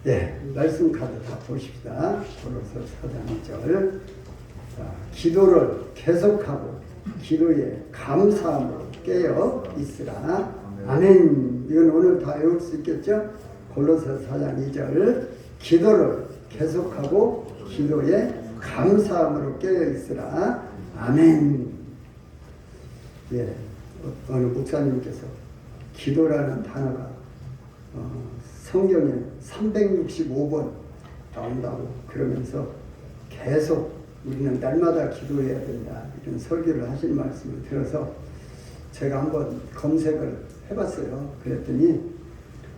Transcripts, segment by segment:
네, 말씀 카드 다 보십시다. 고로서 4장 2절. 기도를 계속하고 기도에 감사함으로 깨어 있으라. 아멘. 이건 오늘 다 외울 수 있겠죠? 고로서 4장 2절. 기도를 계속하고 기도에 감사함으로 깨어 있으라. 아멘. 예, 어느 목사님께서 기도라는 단어가 성경에 365번 나온다고 그러면서 계속 우리는 날마다 기도해야 된다 이런 설교를 하신 말씀을 들어서 제가 한번 검색을 해봤어요. 그랬더니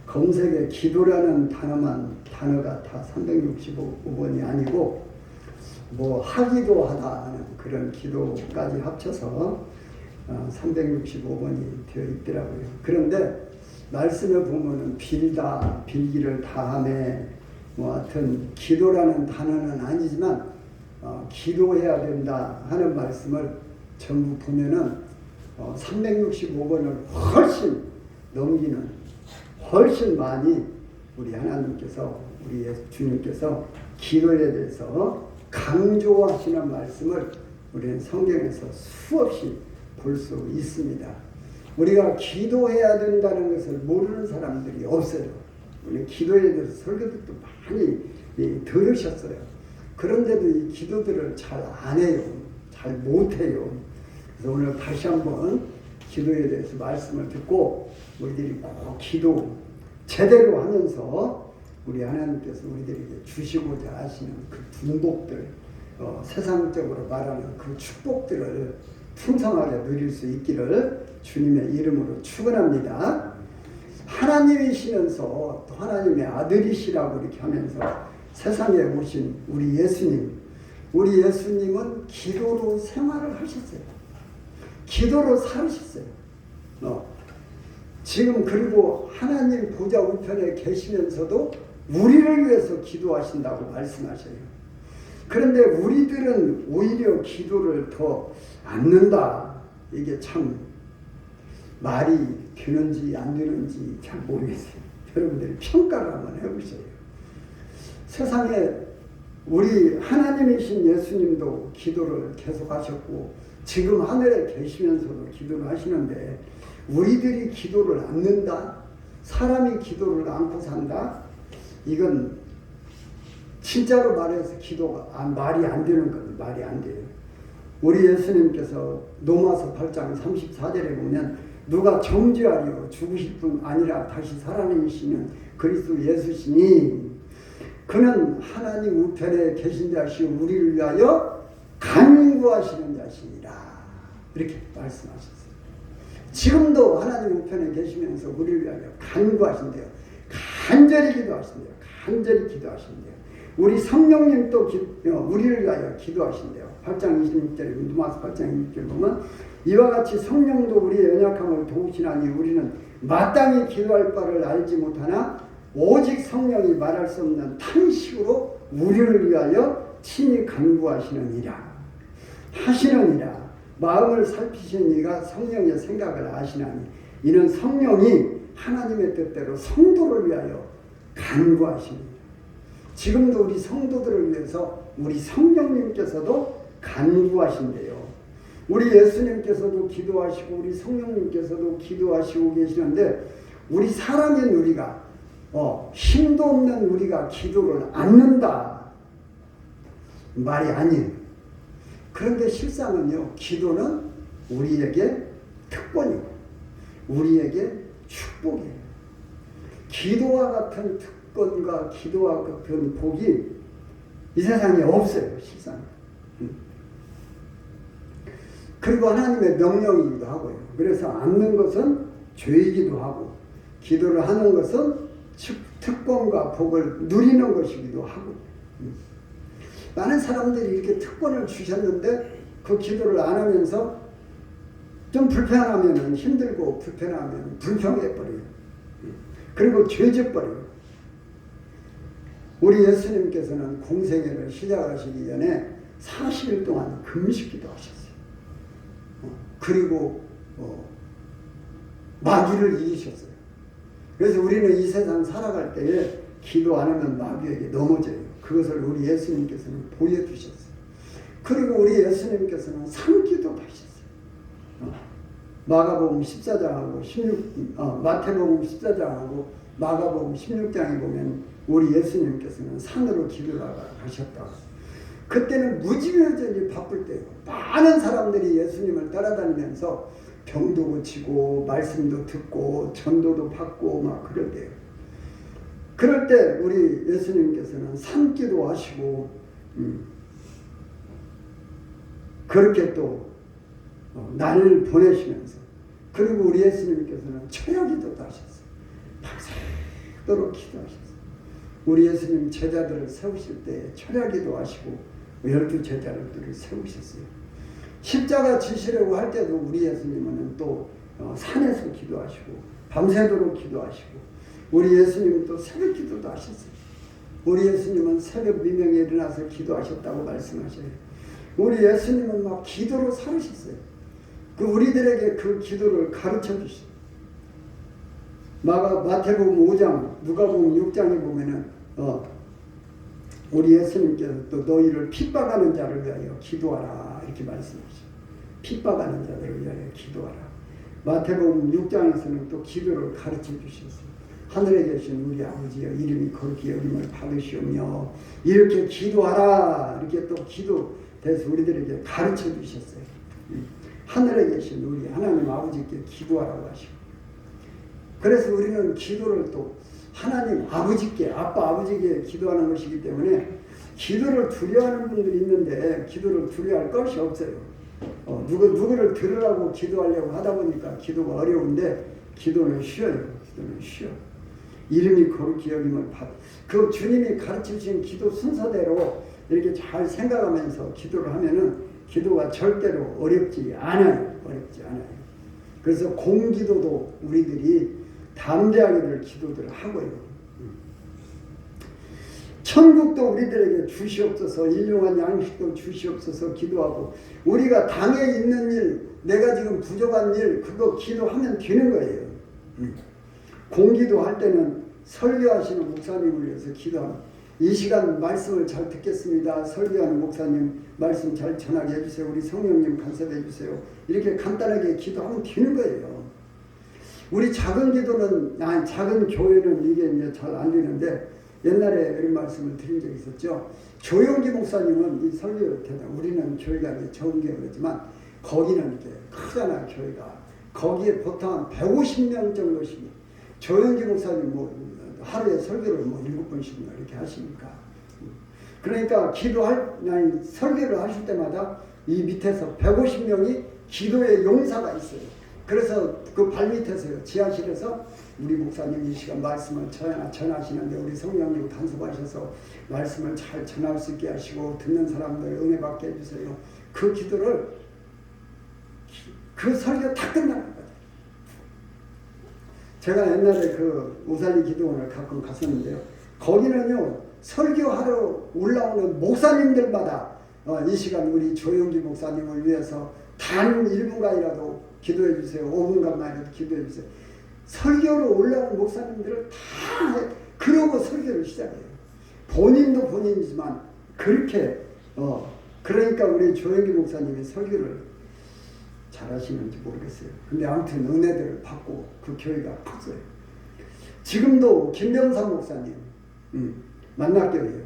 검색에 기도라는 단어가 다 365번이 아니고 뭐 하기도 하다는 그런 기도까지 합쳐서 365번이 되어 있더라고요. 그런데 말씀에 보면은 빌다, 빌기를 다하매 뭐 하여튼 기도라는 단어는 아니지만 기도해야 된다 하는 말씀을 전부 보면은 365번을 훨씬 넘기는 훨씬 많이 우리 하나님께서 우리 주님께서 기도에 대해서 강조하시는 말씀을 우리는 성경에서 수없이 볼 수 있습니다. 우리가 기도해야 된다는 것을 모르는 사람들이 없어요. 우리 기도에 대해서 설교들도 많이 들으셨어요. 그런데도 이 기도들을 잘 안 해요. 잘 못해요. 그래서 오늘 다시 한번 기도에 대해서 말씀을 듣고 우리들이 꼭 기도 제대로 하면서 우리 하나님께서 우리들에게 주시고자 하시는 그 중복들, 세상적으로 말하는 그 축복들을 풍성하게 누릴 수 있기를 주님의 이름으로 축원합니다. 하나님이시면서 또 하나님의 아들이시라고 이렇게 하면서 세상에 오신 우리 예수님은 기도로 생활을 하셨어요. 기도로 살으셨어요. 지금 그리고 하나님 보좌 우편에 계시면서도 우리를 위해서 기도하신다고 말씀하셔요. 그런데 우리들은 오히려 기도를 더 않는다. 이게 참 말이 되는지 안 되는지 잘 모르겠어요. 여러분들이 평가를 한번 해보세요. 세상에 우리 하나님이신 예수님도 기도를 계속하셨고 지금 하늘에 계시면서도 기도를 하시는데 우리들이 기도를 않는다? 사람이 기도를 않고 산다? 이건 진짜로 말해서 기도가 말이 안 되는 거예요. 말이 안 돼요. 우리 예수님께서 로마서 8장 34절에 보면 누가 정죄하려 죽으실 분 아니라 다시 살아내시는 그리스도 예수시니 그는 하나님 우편에 계신 자시오 우리를 위하여 간구하시는 자시니라. 이렇게 말씀하셨어요. 지금도 하나님 우편에 계시면서 우리를 위하여 간구하신대요. 간절히 기도하신대요. 간절히 기도하신대요. 우리 성령님도 우리를 위하여 기도하신대요. 8장 26절에 누가서 8장 26절 보면 이와 같이 성령도 우리의 연약함을 도우시나니 우리는 마땅히 기도할 바를 알지 못하나 오직 성령이 말할 수 없는 탄식으로 우리를 위하여 친히 간구하시느니라. 하시느니라. 마음을 살피신 이가 성령의 생각을 아시나니 이는 성령이 하나님의 뜻대로 성도를 위하여 간구하십니다. 지금도 우리 성도들을 위해서 우리 성령님께서도 간구하신대요. 우리 예수님께서도 기도하시고 우리 성령님께서도 기도하시고 계시는데 우리 사람인 우리가 힘도 없는 우리가 기도를 않는다. 말이 아니에요. 그런데 실상은요. 기도는 우리에게 특권이고 우리에게 축복이에요. 기도와 같은 특권과 기도와 같은 복이 이 세상에 없어요. 실상은. 그리고 하나님의 명령이기도 하고요. 그래서 않는 것은 죄이기도 하고 기도를 하는 것은 특권과 복을 누리는 것이기도 하고 많은 사람들이 이렇게 특권을 주셨는데 그 기도를 안 하면서 좀 불편하면 힘들고 불편하면 불평해버려요. 그리고 죄져버려요. 우리 예수님께서는 공생애를 시작하시기 전에 40일 동안 금식기도 하셨어요. 그리고 마귀를 이기셨어요. 그래서 우리는 이 세상 살아갈 때에 기도 안 하면 마귀에게 넘어져요. 그것을 우리 예수님께서는 보여주셨어요. 그리고 우리 예수님께서는 산기도 하셨어요. 마가복음 14장하고 마태복음 14장하고 마가복음 16장에 보면 우리 예수님께서는 산으로 기도하러 가셨다고. 그때는 무지개전이 바쁠 때예요. 많은 사람들이 예수님을 따라다니면서 병도 고치고 말씀도 듣고 전도도 받고 막 그럴 때예요. 그럴 때 우리 예수님께서는 산기도 하시고 그렇게 또 날을 보내시면서, 그리고 우리 예수님께서는 철야기도도 하셨어요. 밤새도록 기도하셨어요. 우리 예수님 제자들을 세우실 때 철야기도 하시고 12 제자들을 세우셨어요. 십자가 지시려고 할 때도 우리 예수님은 또 산에서 기도하시고 밤새도록 기도하시고, 우리 예수님은 또 새벽 기도도 하셨어요. 우리 예수님은 새벽 미명에 일어나서 기도하셨다고 말씀하셔요. 우리 예수님은 막 기도로 살으셨어요. 우리들에게 그 기도를 가르쳐 주시죠. 마태복음 5장, 누가복음 6장에 보면은 우리 예수님께서 또 너희를 핍박하는 자를 위하여 기도하라 이렇게 말씀하시죠. 핍박하는 자들을 위하여 기도하라. 마태복음 6장에서는 또 기도를 가르쳐 주셨어요. 하늘에 계신 우리 아버지여 이름이 거룩히 여김을 받으시오며 이렇게 기도하라. 이렇게 또 기도돼서 우리들에게 가르쳐 주셨어요. 하늘에 계신 우리 하나님 아버지께 기도하라고 하시고, 그래서 우리는 기도를 또 하나님 아버지께, 아빠 아버지께 기도하는 것이기 때문에 기도를 두려워하는 분들이 있는데 기도를 두려워할 것이 없어요. 누구를 들으라고 기도하려고 하다 보니까 기도가 어려운데 기도는 쉬워요. 기도는 쉬워. 이름이 거룩히 여김을 받. 그 주님이 가르치신 기도 순서대로 이렇게 잘 생각하면서 기도를 하면은 기도가 절대로 어렵지 않아요. 어렵지 않아요. 그래서 공기도도 우리들이 담대하게들 기도들을 하고요. 천국도 우리들에게 주시옵소서, 일용할 양식도 주시옵소서 기도하고, 우리가 당에 있는 일, 내가 지금 부족한 일, 그거 기도하면 되는 거예요. 공기도 할 때는 설교하시는 목사님을 위해서 기도합니다. 이 시간 말씀을 잘 듣겠습니다. 설교하는 목사님 말씀 잘 전하게 해주세요. 우리 성령님 간섭해 주세요. 이렇게 간단하게 기도하면 되는 거예요. 우리 작은 기도는, 작은 교회는 이게 이제 잘 안 되는데, 옛날에 이런 말씀을 드린 적이 있었죠. 조용기 목사님은 이 설교 대단, 우리는 교회가 이제 적은 게 그렇지만 거기는 이렇게 크잖아요. 교회가 거기에 보통 한 150명 정도씩. 조용기 목사님 하루에 설교를 7번씩 이렇게 하시니까. 그러니까 설교를 하실 때마다 이 밑에서 150명이 기도의 용사가 있어요. 그래서 그 발밑에서요, 지하실에서 우리 목사님 이 시간 말씀을 전하시는데 우리 성령님 간섭하셔서 말씀을 잘 전할 수 있게 하시고 듣는 사람들 은혜 받게 해주세요. 그 기도를, 그 설교 다 끝나는 거예요. 제가 옛날에 그 오살리 기도원을 가끔 갔었는데요. 거기는요, 설교하러 올라오는 목사님들마다 이 시간 우리 조영기 목사님을 위해서 단 1분간이라도 기도해 주세요. 5분간만이라도 기도해 주세요. 설교로 올라온 목사님들을 다 그러고 설교를 시작해요. 본인도 본인이지만 그렇게 그러니까 우리 조영기 목사님이 설교를 잘하시는지 모르겠어요. 근데 아무튼 은혜들을 받고 그 교회가 컸어요. 지금도 김병삼 목사님 만났교회예요.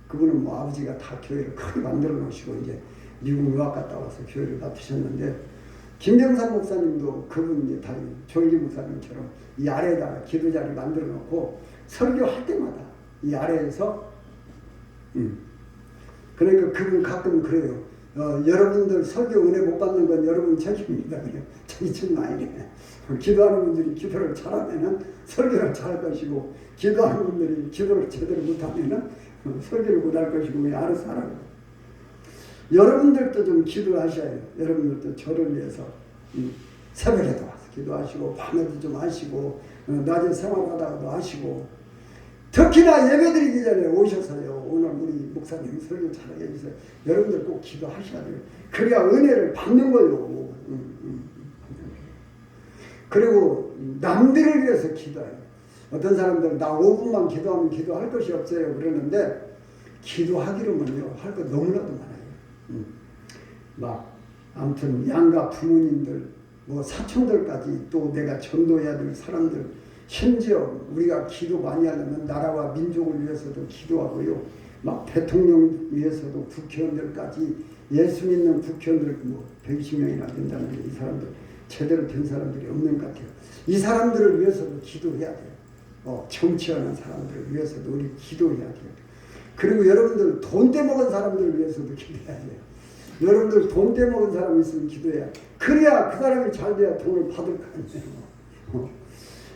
그분은 아버지가 다 교회를 크게 만들어 놓으시고 이제 미국 유학 갔다 와서 교회를 맡으셨는데, 김병삼 목사님도 그분 이제 다 조영기 목사님처럼 이 아래에다가 기도자리 만들어 놓고 설교할 때마다 이 아래에서 그러니까 그분 가끔 그래요. 여러분들 설교 은혜 못 받는 건 여러분 책임입니다. 자기 책임 아니래. 기도하는 분들이 기도를 잘하면은 설교를 잘할 것이고, 기도하는 분들이 기도를 제대로 못하면은 설교를 못할 것이고, 알아서 하라고. 여러분들도 좀 기도하셔야 해요. 여러분들도 저를 위해서 새벽에도 와서 기도하시고, 밤에도 좀 하시고, 낮에 생활하다가도 하시고, 특히나 예배드리기 전에 오셔서요, 오늘 우리 목사님 설교 잘하게 해주세요. 여러분들 꼭 기도하셔야 돼요. 그래야 은혜를 받는 거예요. 그리고 남들을 위해서 기도해요. 어떤 사람들은 나 5분만 기도하면 기도할 것이 없어요 그러는데 기도하기로는요 할 것 너무나도 많아요. 막 아무튼 양가 부모님들 뭐 사촌들까지 또 내가 전도해야 될 사람들 심지어 우리가 기도 많이 하려면 나라와 민족을 위해서도 기도하고요. 막 대통령 위해서도 국회의원들까지 예수 믿는 국회의원들 뭐 120명이나 된다는데 이 사람들 제대로 된 사람들이 없는 것 같아요. 이 사람들을 위해서도 기도해야 돼요. 정치하는 사람들을 위해서도 우리 기도해야 돼요. 그리고 여러분들 돈 떼먹은 사람들을 위해서도 기도해야 돼요. 여러분들 돈 떼먹은 사람이 있으면 기도해야 돼요. 그래야 그 사람이 잘 돼야 돈을 받을 거 아니에요.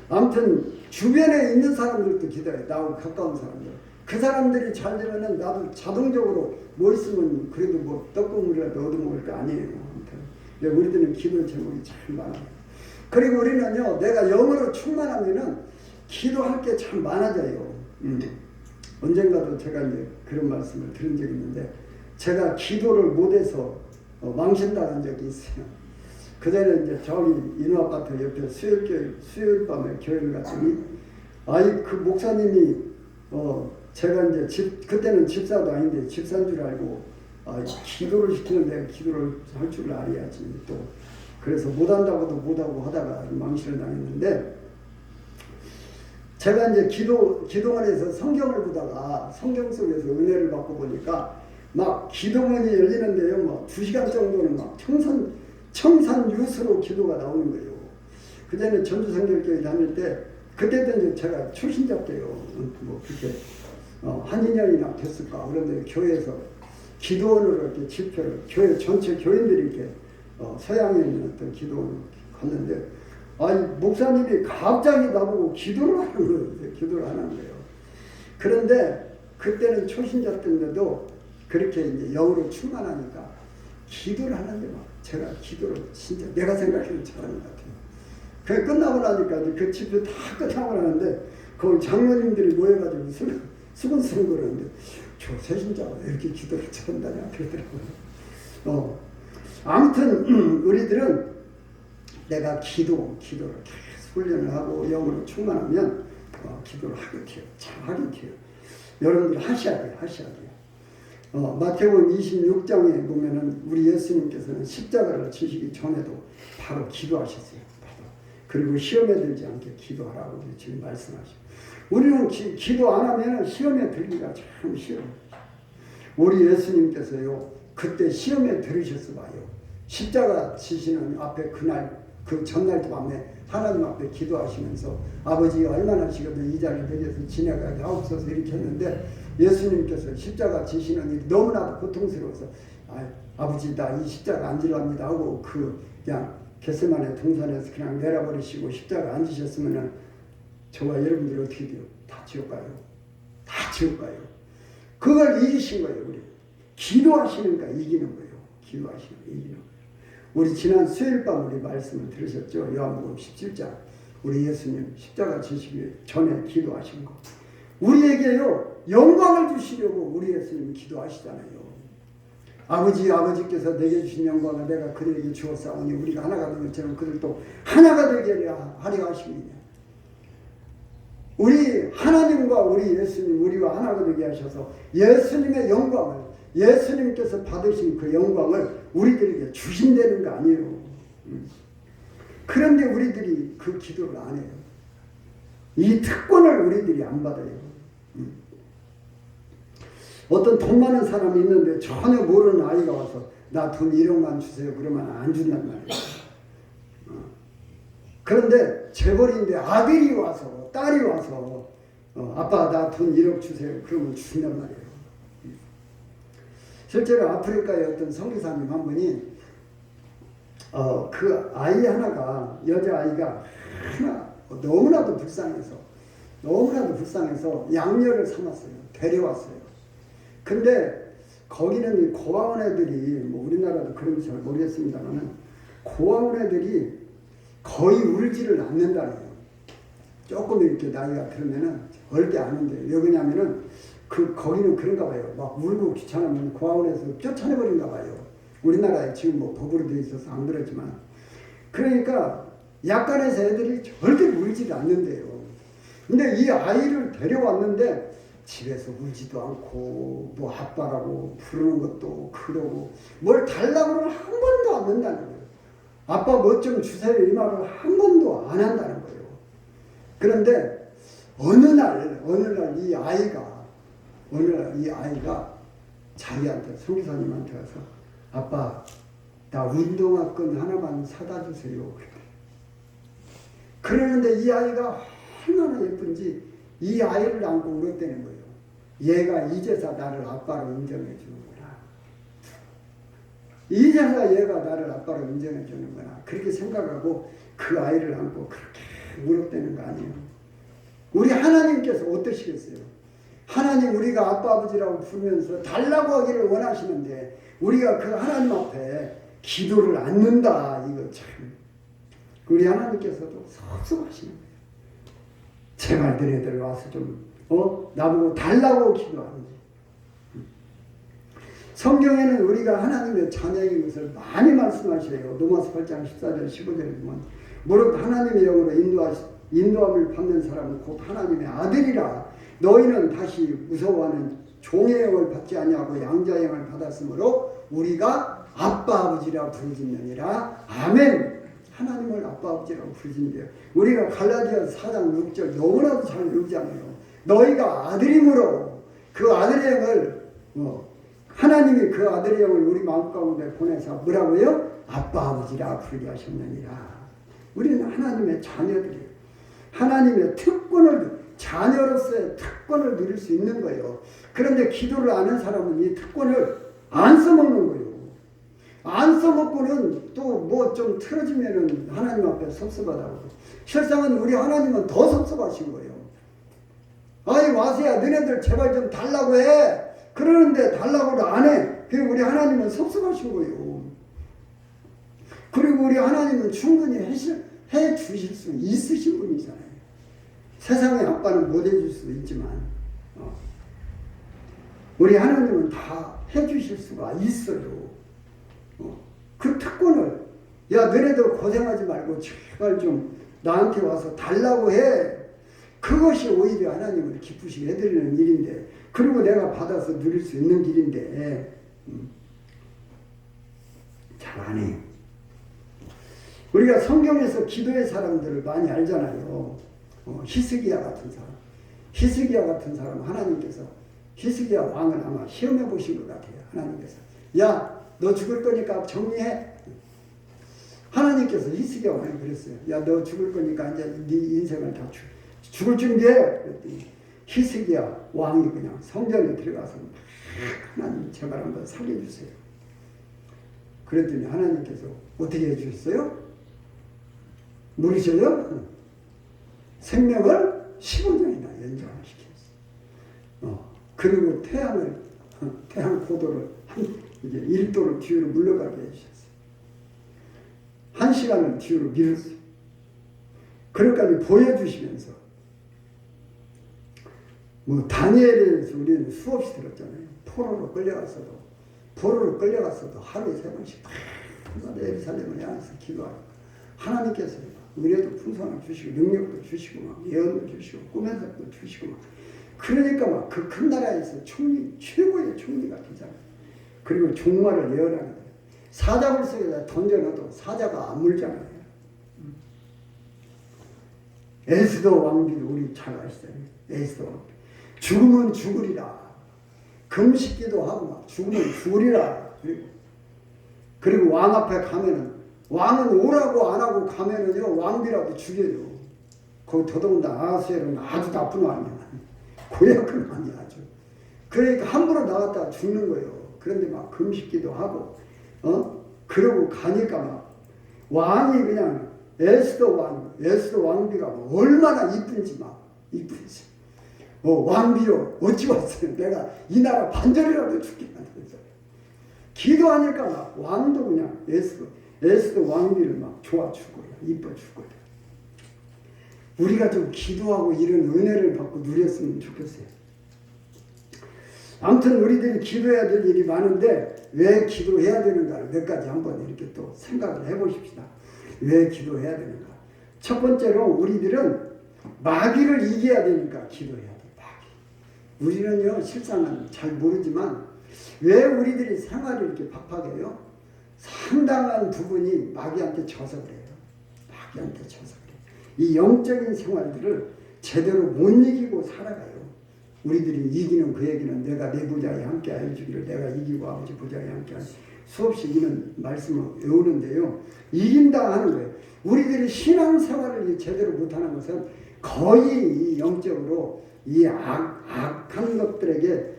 아무튼 주변에 있는 사람들도 기도해요. 나하고 가까운 사람들. 그 사람들이 잘 되면은 나도 자동적으로 뭐 있으면 그래도 뭐 떡국물이라도 얻어먹을 거 아니에요. 아무튼 우리들은 기도 제목이 참 많아요. 그리고 우리는요 내가 영으로 충만하면은 기도할 게 참 많아져요. 언젠가도 제가 이제 그런 말씀을 드린 적이 있는데 제가 기도를 못해서 망신당한 적이 있어요. 그전에 이제 저기 인호 아파트 옆에 수요일 밤에 교회를 갔더니 그 목사님이 제가 이제 그때는 집사도 아닌데 집사인 줄 알고 기도를 시키는데 기도를 할 줄 알아야지 또 그래서 못한다고도 못하고 하다가 망신을 당했는데 제가 이제 기도원에서 성경을 보다가 성경 속에서 은혜를 받고 보니까 막 기도문이 열리는데요 막 2시간 정도는 막 청산유수로 기도가 나오는 거예요. 그전에 전주성결교회 다닐 때 그때도 이제 제가 초신자 때요 뭐 그렇게 한 2년이나 됐을까 그런데 교회에서 기도원으로 이렇게 집회를 교회 전체 교인들이 이렇게 서양에 있는 어떤 기도원으로 갔는데 목사님이 갑자기 나보고 기도를 하는 거예요. 기도를 하는 거예요. 그런데 그때는 초신자 때인데도 그렇게 이제 영으로 충만하니까 기도를 하는데 막 제가 기도를 진짜 내가 생각해도 잘하는 것 같아요. 그게 끝나고 나니까 그 집회 다 끝나고 나는데 거기 장로님들이 모여가지고 수근수근 거리는데 저 새신자가 왜 이렇게 기도를 잘한다냐 그러더라고요. 아무튼 우리들은 내가 기도를 계속 훈련을 하고 영으로 충만하면 기도를 하게 돼요. 잘 하게 돼요. 여러분들 하셔야 돼요. 마태복음 26장에 보면은 우리 예수님께서는 십자가를 지시기 전에도 바로 기도하셨어요. 그리고 시험에 들지 않게 기도하라고 지금 말씀하시죠. 우리는 기도 안 하면 시험에 들기가 참 쉬워요. 우리 예수님께서요 그때 시험에 들으셨어 봐요. 십자가 지시는 앞에 그 전날 밤에 하나님 앞에 기도하시면서 아버지가 얼마나 시거든 이 자리에 벽에서 지나가게 하옵소서 이렇게 했는데 예수님께서 십자가 지시는 일이 너무나도 고통스러워서 아버지 나 이 십자가 안 질랍니다 하고 그냥 겟세마네 동산에서 그냥 내려버리시고 십자가 안 지셨으면은 저와 여러분들이 어떻게 돼요? 다 지옥 가요. 다 지옥 가요. 그걸 이기신 거예요. 우리 기도하시니까 이기는 거예요. 기도하시니까 이기는 거예요. 우리 지난 수요일 밤 우리 말씀을 들으셨죠? 요한복음 17장 우리 예수님 십자가 지시기 전에 기도하신 거 우리에게요 영광을 주시려고 우리 예수님이 기도하시잖아요. 아버지께서 내게 주신 영광을 내가 그들에게 주었사오니 우리가 하나가 된 것처럼 그들도 하나가 되게 하려 하십니다. 우리 하나님과 우리 예수님 우리와 하나가 되게 하셔서 예수님의 영광을 예수님께서 받으신 그 영광을 우리들에게 주신다는 거 아니에요. 그런데 우리들이 그 기도를 안 해요. 이 특권을 우리들이 안 받아요. 어떤 돈 많은 사람이 있는데 전혀 모르는 아이가 와서 나 돈 1억만 주세요 그러면 안 준단 말이에요. 그런데 재벌인데 아들이 와서 딸이 와서 아빠 나 돈 1억 주세요 그러면 준단 말이에요. 실제로 아프리카의 어떤 선교사님 한 분이 그 아이 하나가 여자아이가 너무나도 불쌍해서 양녀를 삼았어요. 데려왔어요. 근데 거기는 고아원 애들이 뭐 우리나라도 그런지 잘 모르겠습니다만 고아원 애들이 거의 울지를 않는다는 거예요. 조금 이렇게 나이가 들으면은 절대 안 온대요. 왜 그러냐면은 거기는 그런가 봐요. 막 울고 귀찮으면 고아원에서 쫓아내버린가 봐요. 우리나라에 지금 뭐 법으로 되어 있어서 안 그러지만. 그러니까 약간에서 애들이 절대 울지를 않는데요. 근데 이 아이를 데려왔는데 집에서 울지도 않고 뭐 아빠라고 부르는 것도 그러고 뭘 달라고는 한 번도 안 한다는 거예요. 아빠 뭐 좀 주세요 이 말을 한 번도 안 한다는 거예요. 그런데 어느 날 이 아이가 자기한테 성기사님한테 와서 아빠 나 운동화끈 하나만 사다 주세요. 그러는데 이 아이가 얼마나 예쁜지 이 아이를 안고 울었다는 거예요. 얘가 이제서 나를 아빠로 인정해 주는구나. 이제서 얘가 나를 아빠로 인정해 주는구나. 그렇게 생각하고 그 아이를 안고 그렇게 울었다는 거 아니에요. 우리 하나님께서 어떠시겠어요? 하나님 우리가 아빠 아버지라고 부르면서 달라고 하기를 원하시는데 우리가 그 하나님 앞에 기도를 않는다. 이거 참 우리 하나님께서도 섭섭하시는 거예요. 제발 너네들 와서 좀 나보고 달라고 기도하는지. 성경에는 우리가 하나님의 자녀인 것을 많이 말씀하셔요. 로마서 8장 14절 15절에 보면 무릇 하나님의 영으로 인도함을 받는 사람은 곧 하나님의 아들이라. 너희는 다시 무서워하는 종의 영을 받지 아니하고 양자의 영을 받았으므로 우리가 아빠 아버지라 부르짖느니라. 아멘. 하나님을 아빠 아버지라고 부르짖는데요. 우리가 갈라디아서 4장 6절 너무나도 잘 외우잖아요. 너희가 아들이므로 그 아들의 영을 하나님이 그 아들의 영을 우리 마음 가운데 보내서 뭐라고요? 아빠 아버지라 부르게 하셨느니라. 우리는 하나님의 자녀들이에요. 하나님의 자녀로서의 특권을 누릴 수 있는 거예요. 그런데 기도를 안 하는 사람은 이 특권을 안 써먹는 거예요. 안 써먹고는 또 뭐 좀 틀어지면은 하나님 앞에 섭섭하다고. 실상은 우리 하나님은 더 섭섭하신 거예요. 아이 와서야 너네들 제발 좀 달라고 해. 그러는데 달라고도 안 해. 그리고 우리 하나님은 섭섭하신 거예요. 그리고 우리 하나님은 충분히 해 주실 수 있으신 분이잖아요. 세상의 아빠는 못 해줄 수도 있지만 우리 하나님은 다 해주실 수가 있어요. 그 특권을 야 너네들 고생하지 말고 제발 좀 나한테 와서 달라고 해. 그것이 오히려 하나님을 기쁘시게 해드리는 일인데 그리고 내가 받아서 누릴 수 있는 길인데 잘 안 해요. 우리가 성경에서 기도의 사람들을 많이 알잖아요. 히스기야 같은 사람. 히스기야 같은 사람 하나님께서 히스기야 왕을 아마 시험해 보신 것 같아요. 하나님께서 야 너 죽을 거니까 정리해. 하나님께서 히스기야 왕이 그랬어요. 야 너 죽을 거니까 이제 네 인생을 다 죽을 준비해. 그랬더니 히스기야 왕이 그냥 성전에 들어가서 하나님 제발 한번 살려주세요. 그랬더니 하나님께서 어떻게 해주셨어요? 물으셔요? 생명을 15년이나 연장시켰어요. 그리고 태양 고도를 이제 1도로 뒤로 물러가게 해주셨어요. 1시간을 뒤로 밀었어요. 그것까지 보여주시면서 다니엘에 대해서 우리는 수없이 들었잖아요. 포로로 끌려갔어도 하루에 3번씩 예루살렘을 향해서 기도하고 하나님께서 은혜도 풍성을 주시고 능력도 주시고 막 예언도 주시고 꿈에서도 주시고 막 그러니까 막 그 큰 나라에서 최고의 총리가 되잖아요. 그리고 종말을 예언하게 돼요. 사자굴 속에다 던져넣어도 사자가 안 물잖아요. 에스더 왕비도 우리 잘 아시잖아요. 에스더 왕비. 죽으면 죽으리라. 금식기도 하고 막 죽으면 죽으리라. 그리고 왕 앞에 가면은 왕은 오라고 안 하고 가면은요 왕비라도 죽여요. 거기 더더군다나 아하수에로는 아주 나쁜 왕이야. 고약한 왕이야 아주. 그러니까 함부로 나갔다가 죽는 거예요. 그런데 막 금식기도 하고 그러고 가니까 막 왕이 그냥 에스더 왕비가 얼마나 이쁜지 왕비요 어찌 왔어요. 내가 이 나라 반절이라도 죽게 만들어서 기도하니까 막 왕도 그냥 에스더 왕비를 막 좋아 죽어요. 이뻐 죽어요. 우리가 좀 기도하고 이런 은혜를 받고 누렸으면 좋겠어요. 아무튼 우리들이 기도해야 될 일이 많은데 왜 기도해야 되는가를 몇 가지 한번 이렇게 또 생각을 해보십시다. 왜 기도해야 되는가. 첫 번째로 우리들은 마귀를 이겨야 되니까 기도해야 돼. 마귀. 우리는요 실상은 잘 모르지만 왜 우리들이 생활이 이렇게 박하게요? 상당한 부분이 마귀한테 져서 그래요. 마귀한테 져서 그래요. 이 영적인 생활들을 제대로 못 이기고 살아가요. 우리들이 이기는 그 얘기는 내가 내 보좌에 함께 하여 주기를 내가 이기고 아버지 보좌에 함께 하여 수없이 이기는 말씀을 외우는데요. 이긴다 하는 거예요. 우리들이 신앙생활을 제대로 못하는 것은 거의 이 영적으로 이 악한 것들에게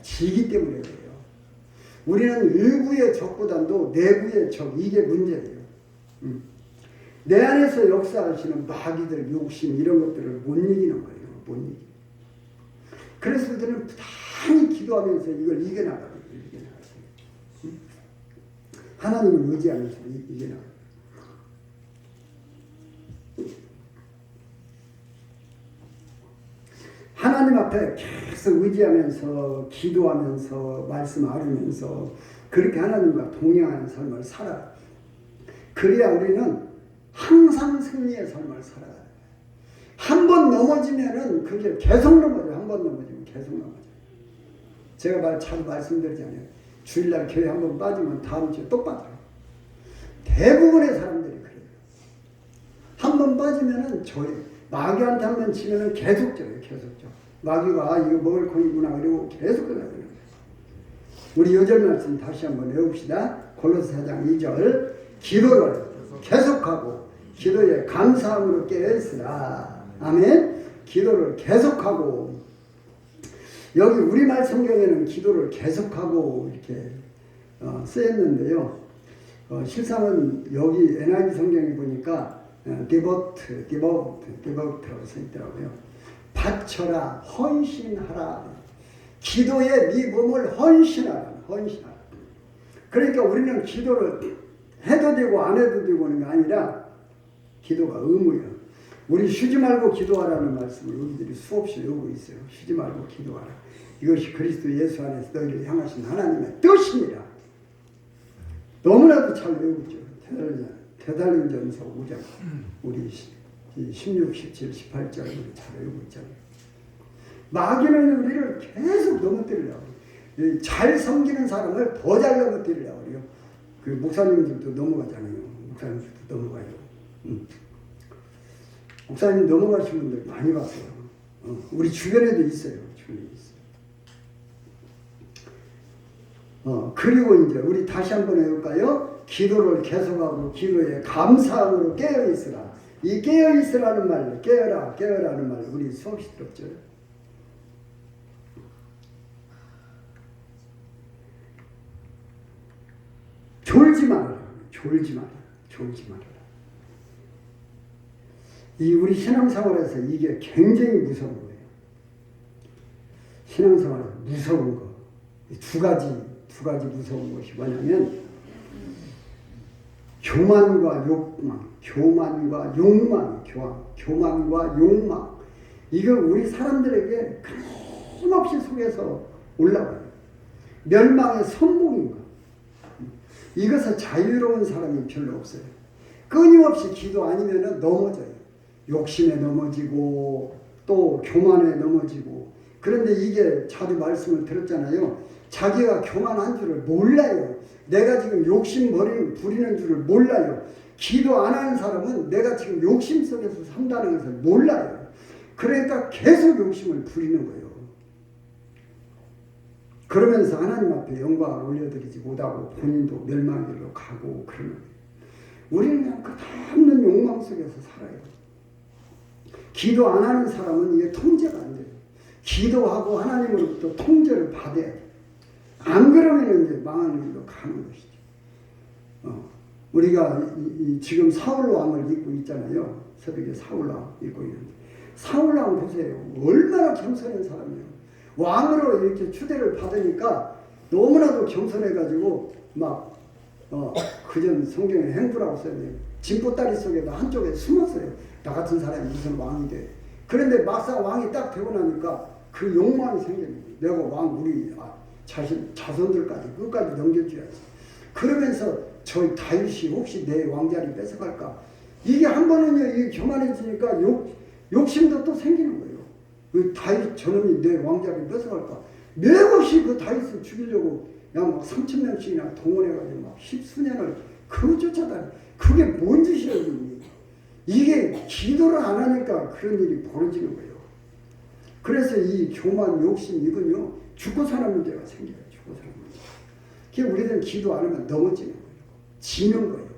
지기 때문에 그래요. 우리는 일부의 적보다도 내부의 적, 이게 문제예요. 내 안에서 역사하시는 마귀들, 욕심 이런 것들을 못 이기는 거예요. 못 이기. 그래서 우리는 부단히 기도하면서 이걸 이겨나가요. 하나님을 의지하면서 이겨나가요. 하나님 앞에 계속 의지하면서 기도하면서 말씀 알으면서 그렇게 하나님과 동행하는 삶을 살아요. 그래야 우리는 항상 승리의 삶을 살아가요. 한 번 넘어지면은 그게 계속 넘어져요. 한 번 넘어지면 계속 넘어져요. 제가 잘 말씀드리잖아요. 주일날 교회 한 번 빠지면 다음 주에 또 빠져요. 대부분의 사람들이 그래요. 한 번 빠지면은 마귀한테 한 번 치면은 계속 져요. 계속 져. 마귀가 이거 먹을 거이구나 그리고 계속 그러는 거예요. 우리 요절 말씀 다시 한번 외웁시다. 골로새 4장 2절 기도를 계속하고 기도에 감사함으로 깨어있으라. 아멘. 기도를 계속하고 여기 우리말 성경에는 기도를 계속하고 이렇게 쓰였는데요. 실상은 여기 NIV 성경에 보니까 devote라고 써있더라고요. 바쳐라, 헌신하라. 기도에 네 몸을 헌신하라. 그러니까 우리는 기도를 해도 되고 안 해도 되고 하는 게 아니라 기도가 의무예요. 우리 쉬지 말고 기도하라는 말씀을 우리들이 수없이 외우고 있어요. 쉬지 말고 기도하라. 이것이 그리스도 예수 안에서 너희를 향하신 하나님의 뜻입니다. 너무나도 잘 외우죠. 데살로니가전서 5장 우리 16, 17, 18절 우리 잘 외우고 있잖아요. 마귀는 우리를 계속 넘어뜨리려고 해요. 잘 섬기는 사람을 더 잘 넘어뜨리려고 해요. 그 목사님들도 넘어가잖아요. 목사님들도 넘어가요. 목사님 넘어가신 분들 많이 봤어요. 우리 주변에도 있어요. 그리고 이제 우리 다시 한번 해볼까요? 기도를 계속하고 기도에 감사함으로 깨어있으라. 이 깨어있으라는 말, 깨어라는 말 우리 수없이 들었죠. 졸지 말아라. 이 우리 신앙생활에서 이게 굉장히 무서운 거예요. 신앙생활에서 무서운 거. 두 가지 무서운 것이 뭐냐면 교만과 욕망. 이거 우리 사람들에게 끊임없이 속에서 올라와요. 멸망의 선봉인 거. 이것은 자유로운 사람이 별로 없어요. 끊임없이 기도 아니면 넘어져요. 욕심에 넘어지고 또 교만에 넘어지고. 그런데 이게 자주 말씀을 들었잖아요. 자기가 교만한 줄을 몰라요. 내가 지금 욕심 부리는 줄을 몰라요. 기도 안 하는 사람은 내가 지금 욕심 속에서 산다는 것을 몰라요. 그러니까 계속 욕심을 부리는 거예요. 그러면서 하나님 앞에 영광을 올려드리지 못하고 본인도 멸망의 길로 가고 그러는 거예요. 우리는 그냥 끝없는 욕망 속에서 살아요. 기도 안 하는 사람은 이게 통제가 안 돼요. 기도하고 하나님으로부터 통제를 받아야 돼요. 안 그러면 이제 망하는 길로 가는 것이죠. 우리가 지금 사울왕을 믿고 있잖아요. 새벽에 사울왕 믿고 있는데 사울왕 보세요. 얼마나 겸손한 사람이에요. 왕으로 이렇게 추대를 받으니까 너무나도 겸손해가지고 막 그전 성경에 행부라고 써있네요. 진보다리 속에다 한쪽에 숨었어요. 나 같은 사람이 무슨 왕이 돼. 그런데 막상 왕이 딱 되고 나니까 그 욕망이 생기는 거예요. 내가 왕 우리 자손들까지 끝까지 넘겨줘야지. 그러면서 저 다윗이 혹시 내 왕자리 뺏어갈까? 이게 한 번은요, 이게 교만해지니까 욕심도 또 생기는 거예요. 그 다윗 저놈이 내 왕자를 뺏어갈까? 맥없이 그 다윗을 죽이려고 막 3,000명씩이나 동원해가지고 막 10수년을 그거 쫓아다니. 그게 뭔 짓이에요? 이게 기도를 안 하니까 그런 일이 벌어지는 거예요. 그래서 이 교만, 욕심 이건요 죽고 사는 문제가 생겨요. 죽고 사는 문제. 그게 우리는 기도 안 하면 넘어지는 거예요. 지는 거예요.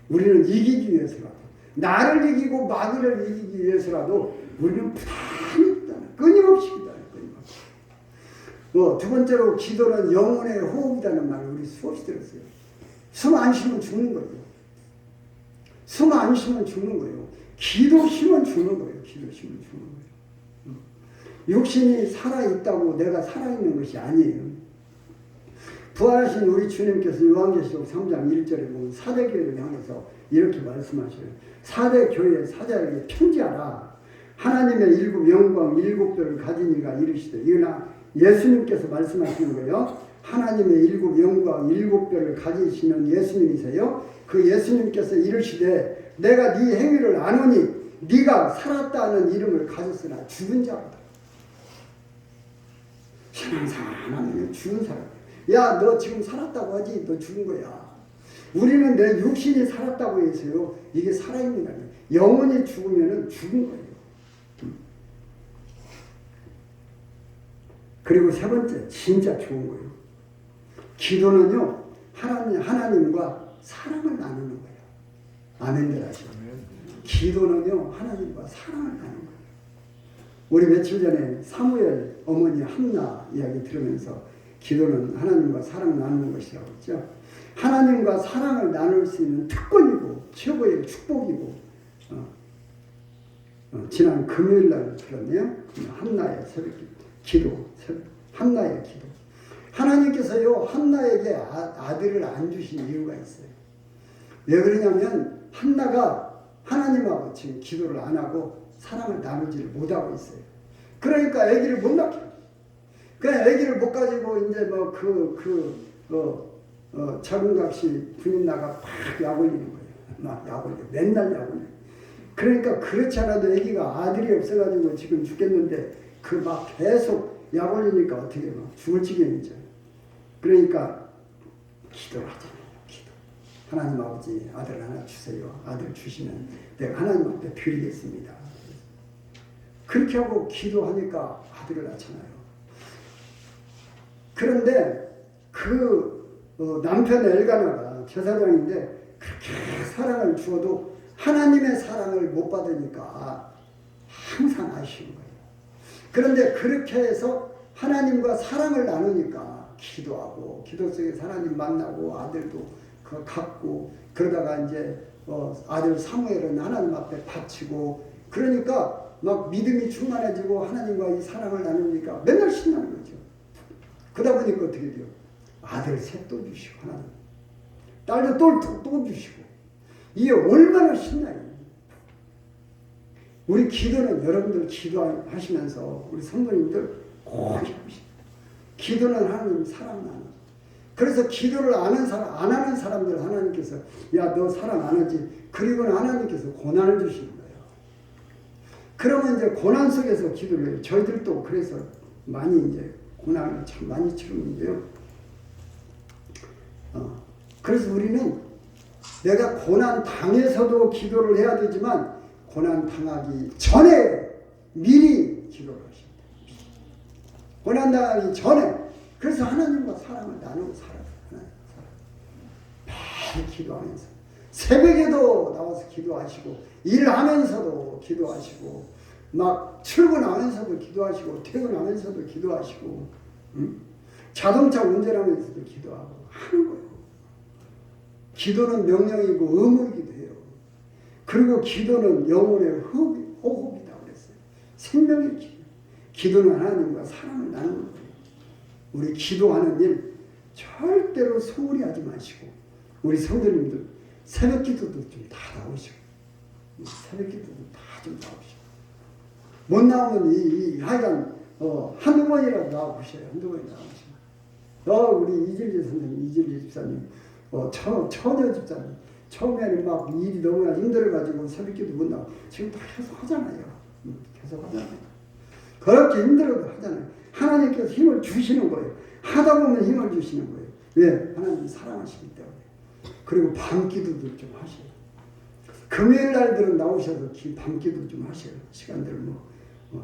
우리는 이기기 위해서라도 나를 이기고 마귀를 이기기 위해서라도 우리는 부단히 기도하는 끊임없이 기도하는 끊임없이. 두 번째로 기도는 영혼의 호흡이라는 말을 우리 수없이 들었어요. 숨 안 쉬면 죽는 거예요. 숨 안 쉬면 죽는 거예요. 기도 쉬면 죽는 거예요. 기도 쉬면 죽는 거예요. 육신이 살아있다고 내가 살아있는 것이 아니에요. 부활하신 우리 주님께서 요한계시록 3장 1절에 보면 사대교회를 향해서 이렇게 말씀하셔요. 사대교회 사자에게 편지하라. 하나님의 일곱 영광 일곱 별을 가진 이가 이르시되. 이거나 예수님께서 말씀하시는 거예요. 하나님의 일곱 영광 일곱 별을 가지시는 예수님이세요. 그 예수님께서 이르시되 내가 네 행위를 아노니 네가 살았다는 이름을 가졌으나 죽은 자로다. 신앙생활 안 하면 죽은 사람. 야, 너 지금 살았다고 하지? 너 죽은 거야. 우리는 내 육신이 살았다고 해서요. 이게 살아있는 게 아니에요. 영혼이 죽으면 죽은 거예요. 그리고 세 번째, 진짜 좋은 거예요. 기도는요, 하나님과 사랑을 나누는 거예요. 아멘들 하시고. 기도는요, 하나님과 사랑을 나누는 거예요. 우리 며칠 전에 사무엘 어머니 한나 이야기 들으면서 기도는 하나님과 사랑 나누는 것이라고 했죠. 하나님과 사랑을 나눌 수 있는 특권이고 최고의 축복이고 지난 금요일 날 들었네요. 한나의 새벽 기도, 한나의 기도. 하나님께서요 한나에게 아들을 안 주신 이유가 있어요. 왜 그러냐면 한나가 하나님하고 지금 기도를 안 하고 사랑을 나누지를 못하고 있어요. 그러니까 아기를 못 낳게. 그냥 아기를 못 가지고 이제 자궁각시 분인나가 막 약 올리는 거예요. 막 약 올려. 맨날 약 올려. 그러니까 그렇지 않아도 아기가 아들이 없어가지고 지금 죽겠는데 그 막 계속 약 올리니까 어떻게 막 죽을 지경이죠. 그러니까 기도를 하잖아요. 기도. 하나님 아버지 아들 하나 주세요. 아들 주시면 내가 하나님 앞에 드리겠습니다. 그렇게 하고 기도하니까 아들을 낳잖아요. 그런데 남편 엘가나가 제사장인데 그렇게 사랑을 주어도 하나님의 사랑을 못 받으니까 항상 아쉬운 거예요. 그런데 그렇게 해서 하나님과 사랑을 나누니까 기도하고 기도 속에서 하나님 만나고 아들도 갖고 그러다가 이제 아들 사무엘은 하나님 앞에 바치고 그러니까 막 믿음이 충만해지고 하나님과 이 사랑을 나누니까 맨날 신나는 거죠. 그러다 보니까 어떻게 돼요? 아들 셋도 주시고 하나님 딸도 또 주시고 이게 얼마나 신나요. 우리 기도는 여러분들 기도하시면서 우리 성도님들 꼭 해보시죠. 기도는 하나님 사랑 나누. 그래서 기도를 안 하는 사람들 하나님께서 야 너 사랑 안 하지. 그리고는 하나님께서 고난을 주시는 거예요. 그러면 이제 고난 속에서 기도를 해요. 저희들도 그래서 많이 이제 고난을 참 많이 치르는데요. 그래서 우리는 내가 고난 당해서도 기도를 해야 되지만 고난 당하기 전에 미리 기도를 하십니다. 고난 당하기 전에. 그래서 하나님과 사랑을 나누고 살아요. 매일 기도하면서 새벽에도 나와서 기도하시고 일하면서도 기도하시고 막 출근하면서도 기도하시고 퇴근하면서도 기도하시고 자동차 운전하면서도 기도하고 하는 거예요. 기도는 명령이고 의무이기도 해요. 그리고 기도는 영혼의 호흡이라고 그랬어요. 생명의 기도. 기도는 하나님과 사랑을 나누는 거예요. 우리 기도하는 일 절대로 소홀히 하지 마시고 우리 성도님들 새벽 기도도 좀 다 나오시고 새벽 기도도 다 좀 나오시고 못 나오면 하여간 한두 번이라도 나와보셔요. 한두 번이라도 나오시고 우리 이진리 선생님, 이진리 집사님 처녀 집사님 처음에는 막 일이 너무나 힘들어가지고 새벽 기도 못 나오고 지금 다 계속 하잖아요. 계속 하잖아요. 그렇게 힘들어도 하잖아요. 하나님께서 힘을 주시는 거예요. 하다 보면 힘을 주시는 거예요. 왜? 하나님이 사랑하시기 때문에. 그리고 밤기도도 좀 하셔요. 금요일 날들은 나오셔서 밤기도 좀 하셔요. 시간들을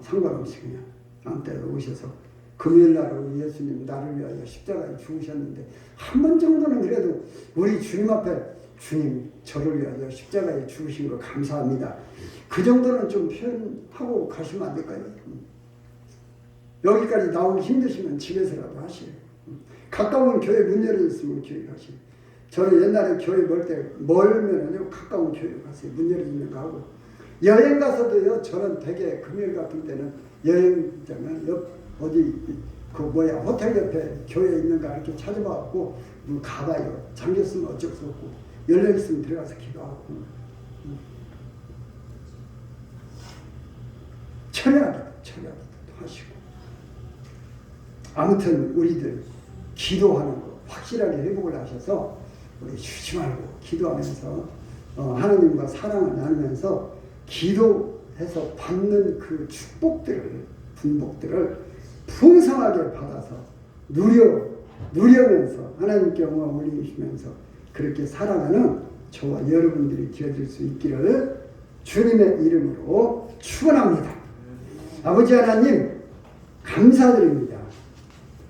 상관없이 그냥 아무 때나 오셔서 금요일 날은 예수님 나를 위하여 십자가에 죽으셨는데 한 번 정도는 그래도 우리 주님 앞에 주님 저를 위하여 십자가에 죽으신 거 감사합니다. 그 정도는 좀 표현하고 가시면 안 될까요? 여기까지 나오기 힘드시면 집에서라도 하시요. 가까운 교회 문 열려 있으면 교회 가시요. 저는 옛날에 교회 멀면은요 가까운 교회 가세요. 문 열려 있는 거 하고 여행 가서도요. 저는 되게 금요일 같은 때는 여행장은 어디 호텔 옆에 교회 있는가 이렇게 찾아봐갖고 가봐요. 잠겼으면 어쩔 수 없고 열려 있으면 들어가서 기도하고 철야기도 하시고 아무튼 우리들 기도하는 거 확실하게 회복을 하셔서 우리 쉬지 말고 기도하면서 하나님과 사랑을 나누면서 기도해서 받는 그 분복들을 풍성하게 받아서 누려면서 하나님께 영광 올리시면서 그렇게 살아가는 저와 여러분들이 되어질 수 있기를 주님의 이름으로 축원합니다. 아버지 하나님 감사드립니다.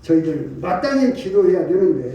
저희들 마땅히 기도해야 되는데